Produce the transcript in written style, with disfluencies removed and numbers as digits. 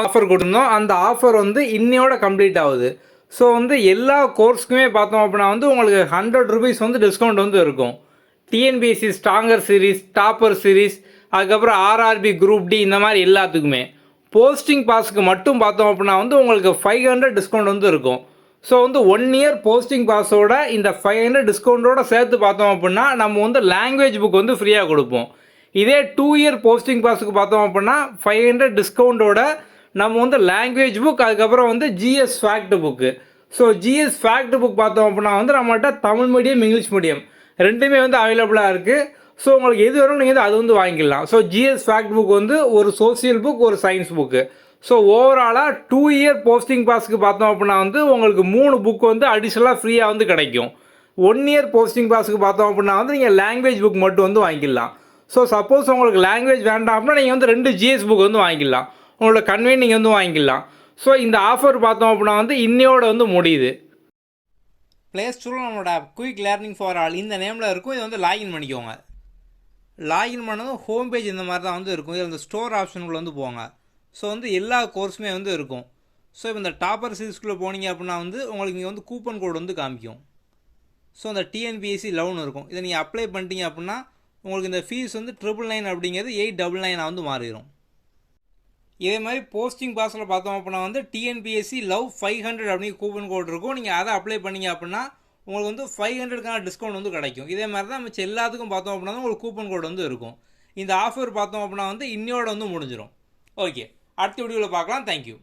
Offer கொடுத்தோம். அந்த offer வந்து இன்னையோட கம்ப்ளீட் ஆகுது. ஸோ வந்து எல்லா கோர்ஸ்க்குமே பார்த்தோம் அப்படின்னா வந்து உங்களுக்கு ₹100 வந்து டிஸ்கவுண்ட் வந்து இருக்கும். TNPSC stronger series, topper series, அதுக்கப்புறம் ஆர்ஆர்பி குரூப் டி இந்த மாதிரி எல்லாத்துக்குமே. போஸ்டிங் பாஸுக்கு மட்டும் பார்த்தோம் அப்படின்னா வந்து உங்களுக்கு 500 டிஸ்கவுண்ட் வந்து இருக்கும். ஸோ வந்து 1 இயர் போஸ்டிங் பாஸோட இந்த 500 டிஸ்கவுண்ட்டோட சேர்த்து பார்த்தோம் அப்படின்னா நம்ம வந்து லாங்குவேஜ் புக் வந்து ஃப்ரீயாக கொடுப்போம். இதே 2 இயர் போஸ்டிங் பாஸுக்கு பார்த்தோம் அப்படின்னா 500 டிஸ்கவுண்ட்டோட நம்ம வந்து லாங்குவேஜ் புக், அதுக்கப்புறம் வந்து GS fact book. So GS fact book பார்த்தோம் அப்படின்னா வந்து நம்மகிட்ட தமிழ் மீடியம், இங்கிலீஷ் மீடியம் ரெண்டுமே வந்து அவைலபிளாக இருக்குது. ஸோ உங்களுக்கு எது வேணும் நீங்கள் அது வந்து வாங்கிக்கலாம். ஸோ ஜிஎஸ் ஃபேக்ட் புக் வந்து ஒரு சோசியல் புக், ஒரு சயின்ஸ் புக்கு. ஸோ ஓவராலாக 2 இயர் போஸ்டிங் பாஸ்க்கு பார்த்தோம் அப்படின்னா வந்து உங்களுக்கு 3 புக் வந்து அடிஷ்னலாக ஃப்ரீயாக வந்து கிடைக்கும். 1 இயர் போஸ்டிங் பாஸ்க்கு பார்த்தோம் அப்படின்னா வந்து நீங்கள் லாங்குவேஜ் புக் மட்டும் வந்து வாங்கிக்கலாம். ஸோ சப்போஸ் உங்களுக்கு லாங்குவேஜ் வேண்டாம் அப்படின்னா நீங்கள் வந்து 2 ஜிஎஸ் புக் வந்து வாங்கிக்கலாம். உங்களோட கன்வீனியன்ட் நீங்கள் வந்து வாங்கிக்கலாம். ஸோ இந்த ஆஃபர் பார்த்தோம் அப்படின்னா வந்து இன்னையோட வந்து முடியுது. ப்ளே ஸ்டோரில் நம்மளோட app quick learning for all இந்த நேமில் இருக்கும். இதை வந்து லாகின் பண்ணிக்கோங்க. லாகின் பண்ணதும் ஹோம் பேஜ் இந்த மாதிரி தான் வந்து இருக்கும். இதில் இந்த ஸ்டோர் ஆப்ஷனுக்குள்ளே வந்து போங்க. ஸோ வந்து எல்லா கோர்ஸுமே வந்து இருக்கும். ஸோ இப்போ இந்த டாப்பர் சீரிஸ்குள்ளே போனீங்க அப்படின்னா வந்து உங்களுக்கு இங்கே வந்து கூப்பன் கோடு வந்து காமிக்கும். ஸோ அந்த டிஎன்பிஎஸ்சி 11 இருக்கும். இதை நீங்கள் அப்ளை பண்ணிட்டீங்க அப்படின்னா உங்களுக்கு இந்த ஃபீஸ் வந்து 999 அப்படிங்கிறது 899 வந்து மாறிடும். இதே மாதிரி போஸ்டிங் பாஸில் பார்த்தோம் அப்படின்னா வந்து டிஎன்பிஎஸ்சி லவ் 500 அப்படிங்கிற கூப்பன் கோட் இருக்கும். நீங்கள் அதை அப்ளை பண்ணீங்க அப்படின்னா உங்களுக்கு வந்து 500க்கான டிஸ்கவுண்ட் வந்து கிடைக்கும். இதே மாதிரி தான் மிச்சம் எல்லாத்துக்கும் பார்த்தோம் அப்படின்னா உங்களுக்கு கூப்பன் கோட் வந்து இருக்கும். இந்த ஆஃபர் பார்த்தோம் அப்படின்னா வந்து இன்னையோட வந்து முடிஞ்சிடும். ஓகே, அடுத்த வீடியோவில் பார்க்கலாம். தேங்க்யூ.